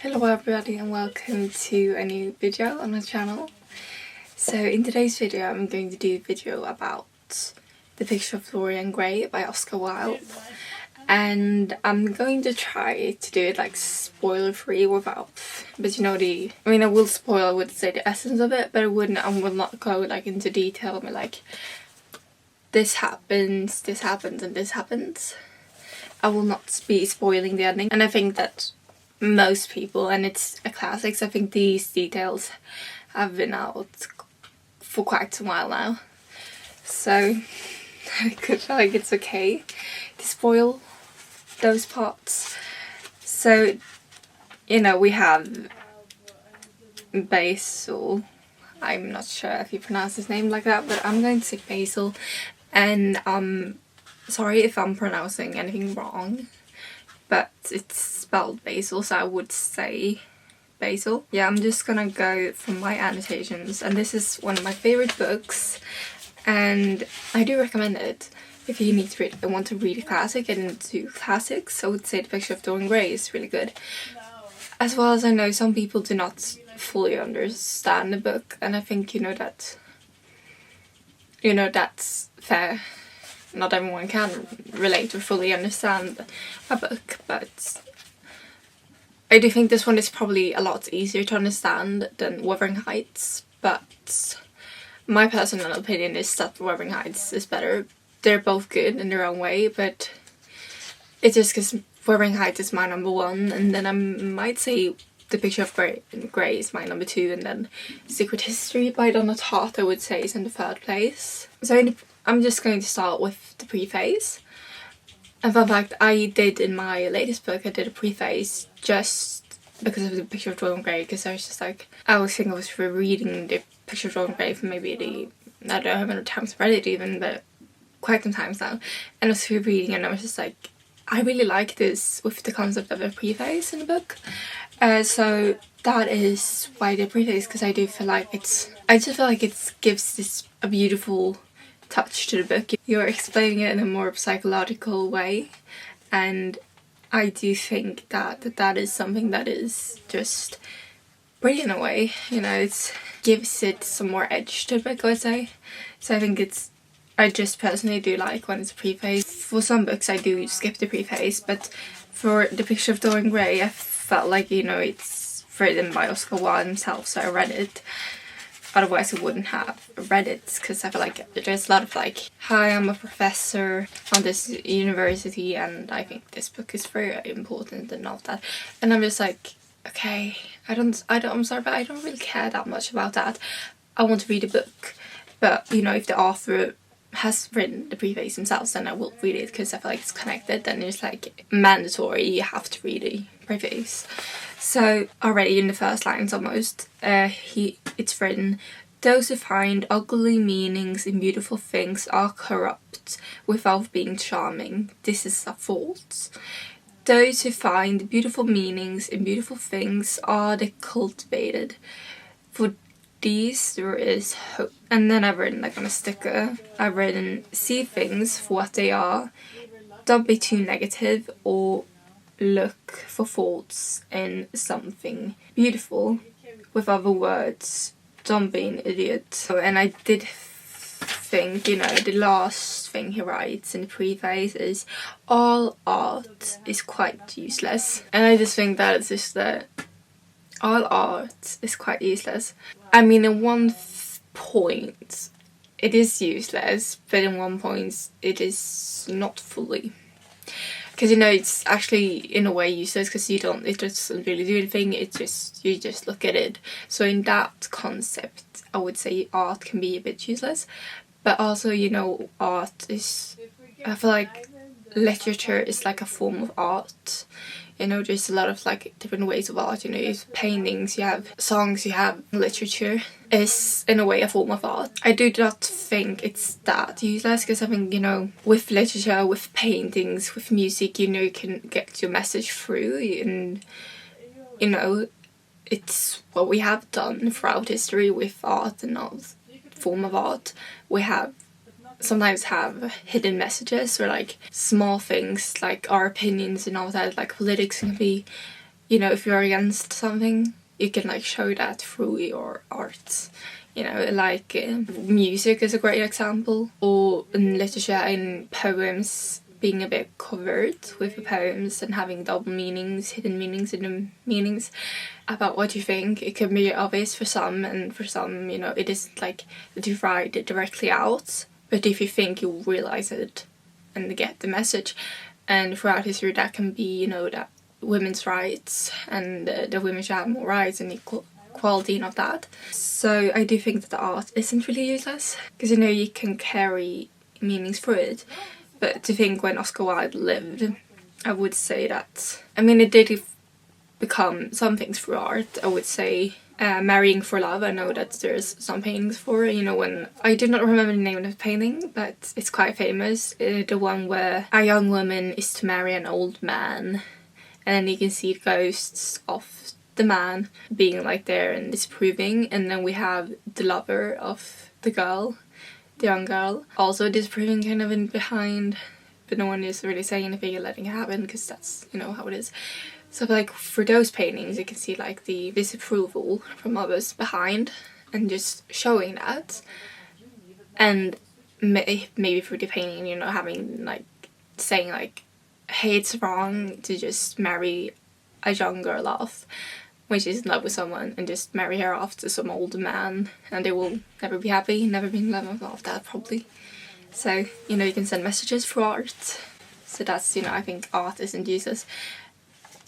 Hello everybody and welcome to a new video on my channel. So in today's video I'm going to do a video about The Picture of Dorian Gray by Oscar Wilde, and I'm going to try to do it like spoiler free without, but I will spoil, I would say, the essence of it, but I will not go like into detail and be like this happens and this happens. I will not be spoiling the ending, and I think that most people, and it's a classic, so I think these details have been out for quite some while now, so I could feel like it's okay to spoil those parts. So we have Basil, I'm not sure if you pronounce his name like that, but I'm going to say Basil, and sorry if I'm pronouncing anything wrong, but it's spelled Basil, so I would say Basil. Yeah, I'm just gonna go from my annotations, and this is one of my favorite books, and I do recommend it if you need to read, want to read a classic and into classics. I would say The Picture of Dorian Gray is really good. As well as I know some people do not fully understand the book, and I think that's fair. Not everyone can relate or fully understand a book, but I do think this one is probably a lot easier to understand than Wuthering Heights, but my personal opinion is that Wuthering Heights is better. They're both good in their own way, but it's just because Wuthering Heights is my number one, and then I might say The Picture of Grey is my number two, and then Secret History by Donna Tartt I would say is in the third place. So I'm just going to start with the preface. And fun fact, I did in my latest book, I did a preface just because of The Picture of Dorian Gray, because I was just like, I was rereading The Picture of Dorian Gray for maybe I don't know how many times I've read it even, but quite some times now. And I was rereading and I was just like, I really like this with the concept of a preface in the book. So that is why I did preface, because I do feel like I just feel like it gives a beautiful touch to the book. You're explaining it in a more psychological way, and I do think that is something that is just brilliant in a way. It gives it some more edge to the book, I would say. So I think I just personally do like when it's a preface. For some books I do skip the preface, but for The Picture of Dorian Gray I felt like it's written by Oscar Wilde himself, so I read it. Otherwise I wouldn't have read it, because I feel like there's a lot of like, hi, I'm a professor on this university and I think this book is very important and all that, and I'm just like, okay, I'm sorry, but I don't really care that much about that. I want to read a book, but if the author has written the preface themselves, then I will read it, because I feel like it's connected and it's like mandatory, you have to read a preface. So already in the first lines almost, it's written, those who find ugly meanings in beautiful things are corrupt without being charming. This is a fault. Those who find beautiful meanings in beautiful things are the cultivated. For these there is hope. And then I've written like on a sticker, I've written, see things for what they are. Don't be too negative or look for faults in something beautiful. With other words, don't be an idiot. And I did think, the last thing he writes in the preface is, all art is quite useless. And I just think that it's just that all art is quite useless. I mean, in one point it is useless, but in one point it is not fully. Because it's actually in a way useless, because it doesn't really do anything, you just look at it. So in that concept I would say art can be a bit useless, but also art is, I feel like literature is like a form of art. There's a lot of like different ways of art. You have paintings, you have songs, you have literature. Is in a way a form of art. I do not think it's that useless, because I think with literature, with paintings, with music, you can get your message through, and it's what we have done throughout history with art and all form of art. We sometimes have hidden messages, or like small things like our opinions and all that. Like politics can be you know, if you're against something, you can like show that through your art. You know, like music is a great example, or in literature, in poems being a bit covered with the poems and having double meanings, hidden meanings in the meanings about what you think. It can be obvious for some, and for some, you know, it isn't like that you write it directly out, but if you think, you'll realize it and get the message. And throughout history, that can be, you know, that women's rights and the women should have more rights and equality and all that. So I do think that the art isn't really useless, because, you know, you can carry meanings through it. But to think when Oscar Wilde lived, I would say that, I mean, it did become some things through art. I would say Marrying for Love, I know that there's some paintings for it, you know, when, I do not remember the name of the painting, but it's quite famous. The one where a young woman is to marry an old man, and then you can see ghosts of the man being like there and disapproving, and then we have the lover of the girl, the young girl, also disapproving kind of in behind, but no one is really saying anything and letting it happen, because that's, you know, how it is. So like for those paintings, you can see like the disapproval from others behind and just showing that, and maybe through the painting, you know, having like saying like, hey, it's wrong to just marry a young girl off when she's in love with someone, and just marry her off to some old man, and they will never be happy, never be in love with all of that probably. So, you know, you can send messages through art. So that's, you know, I think art isn't useless.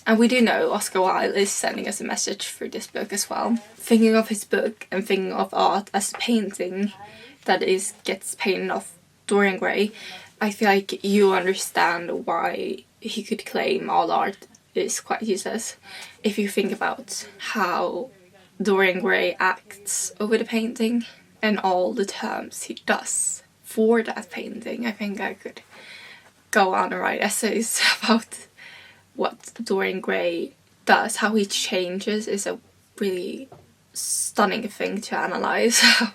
And we do know Oscar Wilde is sending us a message through this book as well. Thinking of his book and thinking of art as a painting that gets painted off Dorian Gray, I feel like you understand why he could claim all art is quite useless. If you think about how Dorian Gray acts over the painting and all the terms he does for that painting, I think I could go on and write essays about what Dorian Gray does. How he changes is a really stunning thing to analyse. How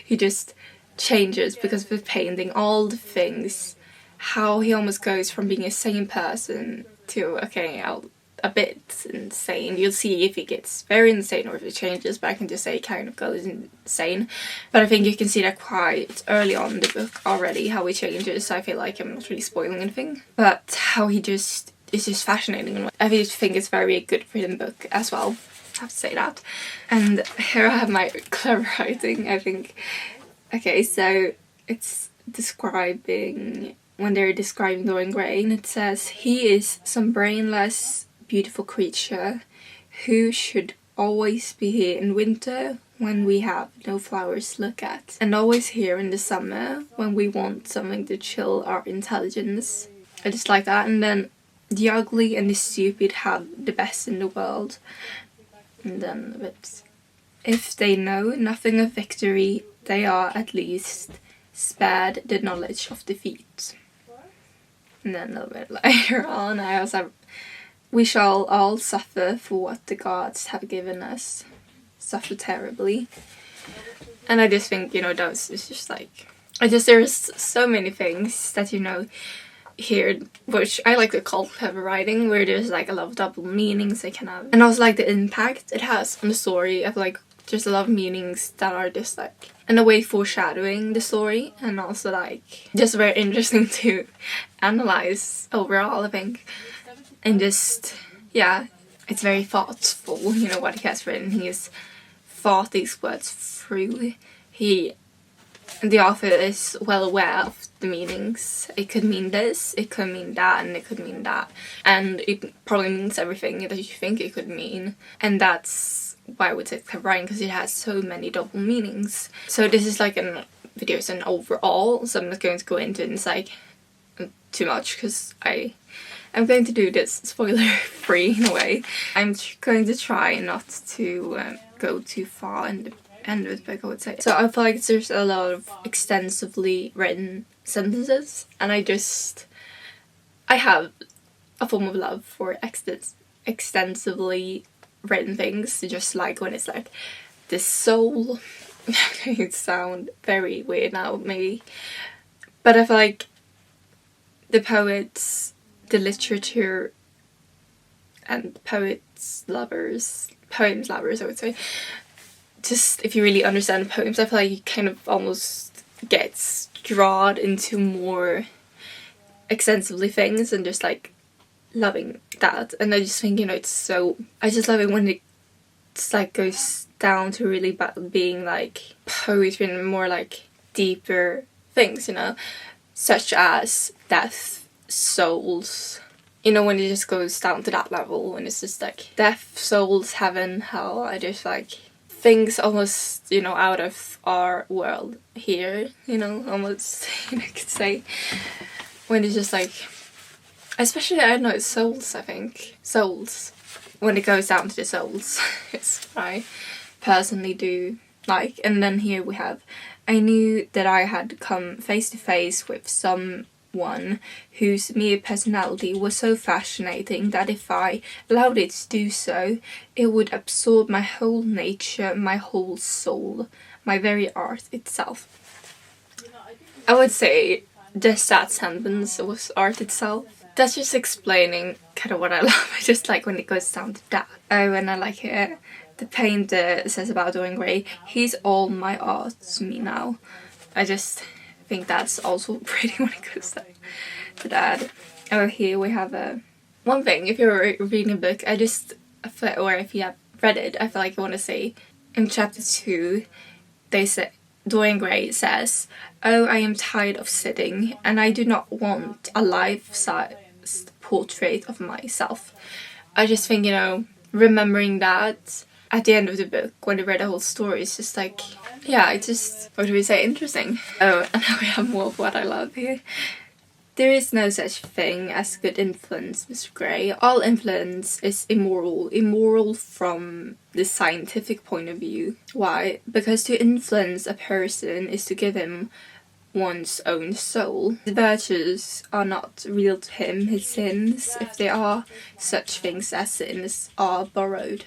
he just changes because of the painting, all the things, how he almost goes from being a sane person to, okay, a bit insane. You'll see if he gets very insane or if it changes, but I can just say it kind of goes insane. But I think you can see that quite early on in the book already, how he changes. So I feel like I'm not really spoiling anything, but how he just is just fascinating. I think it's a very good written book as well, I have to say that. And here I have my clever writing, I think. Okay, so it's describing, when they're describing Dorian Gray, and it says, he is some brainless, beautiful creature who should always be here in winter when we have no flowers to look at, and always here in the summer when we want something to chill our intelligence. I just like that. And then, the ugly and the stupid have the best in the world. And then, but if they know nothing of victory, they are at least spared the knowledge of defeat. And then a little bit later on, I also have, we shall all suffer for what the gods have given us. Suffer terribly. And I just think, you know, those is just like, there's so many things that, you know, here, which I like to call clever writing, where there's like a lot of double meanings they can have. And also like the impact it has on the story. I feel like there's a lot of meanings that are just like, in a way, foreshadowing the story, and also like just very interesting to analyze overall, I think. And just, yeah, it's very thoughtful, you know, what he has written. He has thought these words through. The author is well aware of the meanings. It could mean this, it could mean that, and it could mean that. And it probably means everything that you think it could mean. And that's why I would say clever writing, because it has so many double meanings. So this is like a video, it's an overall, so I'm not going to go into it and say too much, because I'm going to do this spoiler free in a way. I'm going to try not to go too far in the end of the book, I would say. So I feel like there's a lot of extensively written sentences, and I have a form of love for extensively written things, just like when it's like the soul. It sounds very weird now, maybe, but I feel like the poets, the literature, and poems lovers I would say. Just if you really understand poems, I feel like you kind of almost gets drawn into more extensively things and just like loving that. And I just think, you know, it's so, I just love it when it's like goes down to really being like poetry and more like deeper things, you know, such as death, souls, you know, when it just goes down to that level, when it's just like death, souls, heaven, hell. I just like things almost, you know, out of our world here, you know, almost, you know, I could say, when it's just like, especially, I don't know, souls, I think. Souls. When it goes down to the souls. It's what I personally do like. And then here we have, I knew that I had come face to face with someone whose mere personality was so fascinating that if I allowed it to do so, it would absorb my whole nature, my whole soul, my very art itself. I would say just that sentence was art itself. That's just explaining kind of what I love. I just like when it goes down to that. Oh, and I like it. The painter says about Dorian Gray, he's all my art to me now. I just think that's also pretty when it goes down to that. Oh, here we have one thing. If you're reading a book, I just feel, or if you have read it, I feel like I want to say in chapter 2, they say, Dorian Gray says, "Oh, I am tired of sitting, and I do not want a life-sized portrait of myself." I just think, you know, remembering that at the end of the book, when I read the whole story, it's just like, yeah, it's just, what do we say, interesting. Oh, and now we have more of what I love here. There is no such thing as good influence, Mr. Gray. All influence is immoral. Immoral from the scientific point of view. Why? Because to influence a person is to give him one's own soul. The virtues are not real to him, his sins, if they are such things as sins, are borrowed.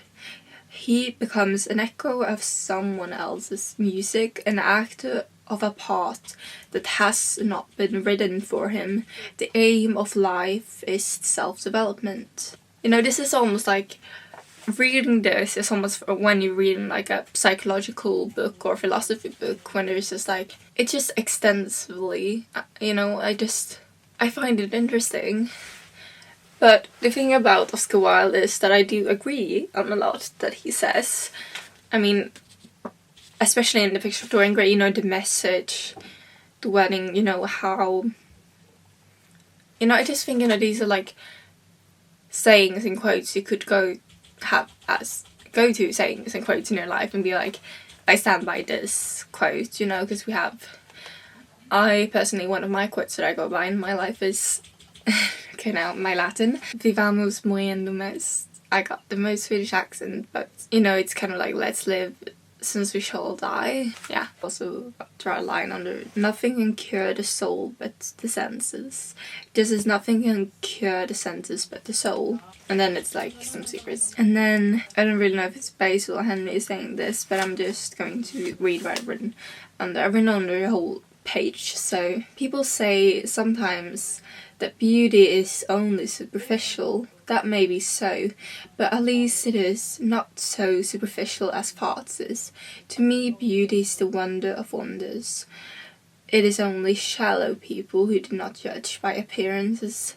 He becomes an echo of someone else's music, an actor of a part that has not been written for him. The aim of life is self-development. You know, this is almost like, reading this is almost when you're reading like a psychological book or philosophy book, when there's just like, it just extensively, you know, I find it interesting. But the thing about Oscar Wilde is that I do agree on a lot that he says. I mean, especially in the picture of Dorian Gray, you know, the message, the wedding, you know, how, you know, I just think, you know, these are like sayings and quotes you could go to sayings and quotes in your life and be like, I stand by this quote, you know, because I personally, one of my quotes that I go by in my life is, okay, now my Latin, Vivamus moendo est. I got the most Swedish accent, but, you know, it's kind of like, let's live since we shall die. Yeah, also draw a line under, nothing can cure the soul but the senses. Just as nothing can cure the senses but the soul. And then it's like some secrets. And then, I don't really know if it's Basil or Henry saying this, but I'm just going to read what I've written under. I've written under the whole page. So, people say sometimes that beauty is only superficial. That may be so, but at least it is not so superficial as thought is. To me, beauty is the wonder of wonders. It is only shallow people who do not judge by appearances.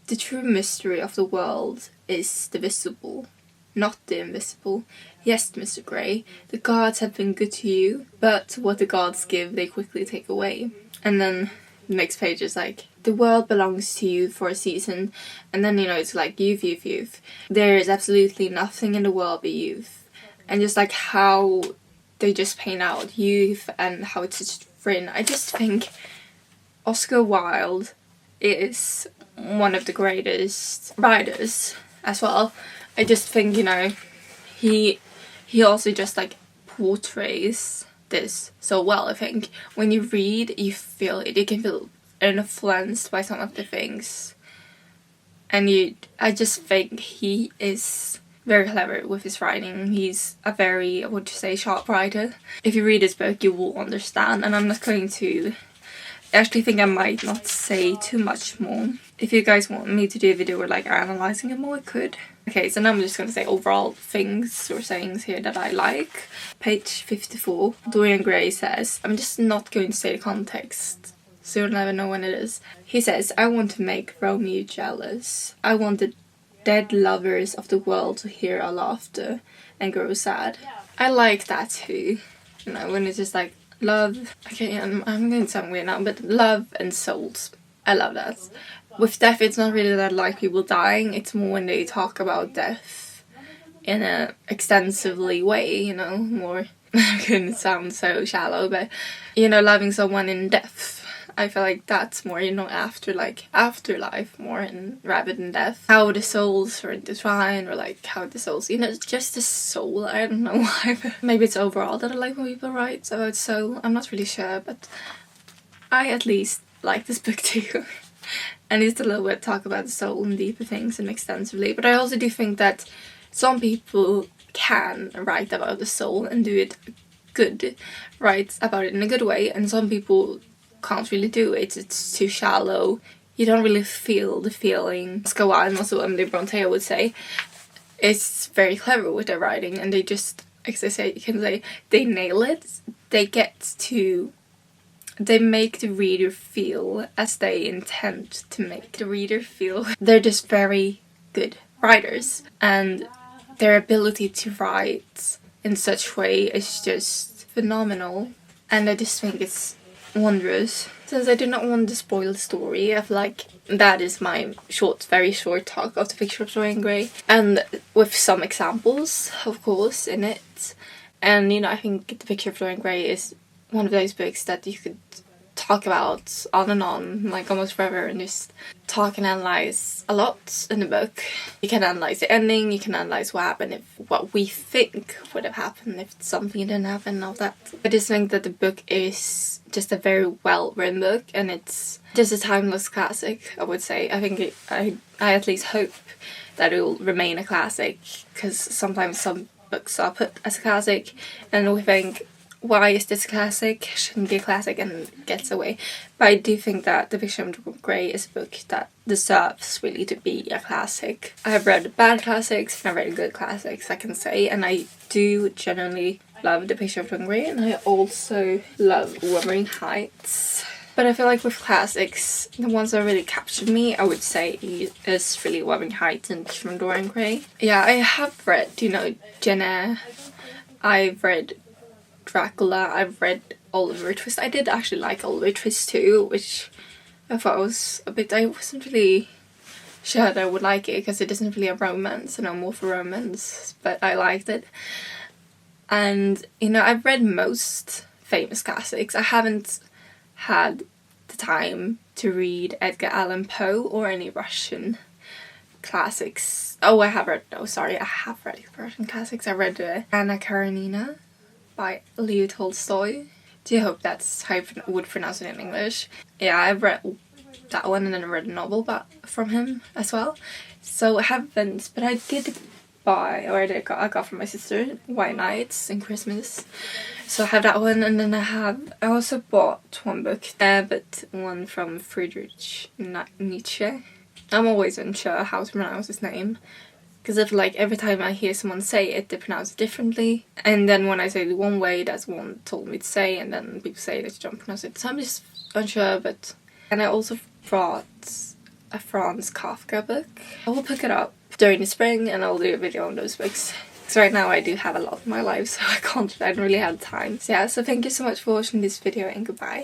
The true mystery of the world is the visible, not the invisible. Yes, Mr. Gray, the gods have been good to you, but what the gods give, they quickly take away. And then the next page is like, the world belongs to you for a season, and then, you know, it's like youth, youth, youth. There is absolutely nothing in the world but youth. And just like how they just paint out youth and how it's just different. I just think Oscar Wilde is one of the greatest writers as well. I just think, you know, he also just like portrays this so well. I think when you read, you feel it. You can feel influenced by some of the things, and I just think he is very clever with his writing. He's a very, I would say, sharp writer. If you read his book, you will understand, and I'm not going to I actually think I might not say too much more. If you guys want me to do a video where like analysing it more, I could. Okay, so now I'm just going to say overall things or sayings here that I like. Page 54. Dorian Gray says, I'm just not going to say the context, so you'll never know when it is. He says, I want to make Romeo jealous. I want the dead lovers of the world to hear our laughter and grow sad. I like that too. You know, when it's just like love. Okay, I'm going to sound weird now, but love and souls. I love that. With death, it's not really that like people dying, it's more when they talk about death in a extensively way, you know, more, it can sound so shallow, but, you know, loving someone in death. I feel like that's more, you know, afterlife more and rather than death. How the souls are intertwined, or like how the souls, you know, just the soul. I don't know why, but maybe it's overall that I like when people write about soul. I'm not really sure, but I at least like this book too. And it's a little bit talk about the soul and deeper things and extensively. But I also do think that some people can write about the soul and do it good, write about it in a good way, and some people can't really do it. It's too shallow. You don't really feel the feeling. Oscar Wilde and also Emily Bronte, I would say, is very clever with their writing, and they just, as I say, you can say, they nail it. They make the reader feel as they intend to make the reader feel. They're just very good writers, and their ability to write in such way is just phenomenal, and I just think it's wondrous. Since I do not want to spoil the story, I feel like that is my very short talk of The Picture of Dorian Gray, and with some examples, of course, in it. And, you know, I think The Picture of Dorian Gray is one of those books that you could talk about on and on, like almost forever, and just talk and analyze a lot in the book. You can analyze the ending, you can analyze what happened, what we think would have happened if something didn't happen, all that. I just think that the book is just a very well written book, and it's just a timeless classic, I would say. I think I at least hope that it will remain a classic, because sometimes some books are put as a classic and we think, why is this a classic? Shouldn't be a classic, and gets away. But I do think that The Picture of Dorian Gray is a book that deserves really to be a classic. I have read bad classics and I've read good classics, I can say, and I do genuinely love The Picture of Dorian Gray, and I also love Wuthering Heights. But I feel like with classics, the ones that really captured me, I would say, is really Wuthering Heights and Picture of Dorian Gray. Yeah, I have read, you know, Jane Eyre. I've read Dracula, I've read Oliver Twist. I did actually like Oliver Twist too, which I thought was a bit, I wasn't really sure that I would like it because it isn't really a romance, and I'm more for romance, but I liked it. And, you know, I've read most famous classics. I haven't had the time to read Edgar Allan Poe or any Russian classics. Oh, I have read Russian classics. I read Anna Karenina by Leo Tolstoy. Do you hope that's how you would pronounce it in English? Yeah, I've read that one, and then I read a novel from him as well. So I haven't, but I did buy, or I got from my sister, White Nights and Christmas. So I have that one, and then I also bought one book, but one from Friedrich Nietzsche. I'm always unsure how to pronounce his name, because I feel like every time I hear someone say it, they pronounce it differently. And then when I say it one way, that's what one told me to say, and then people say that you don't pronounce it. So I'm just unsure, but... And I also brought a Franz Kafka book. I will pick it up during the spring, and I'll do a video on those books. Because right now I do have a lot in my life, so I don't really have time. So yeah, so thank you so much for watching this video, and goodbye.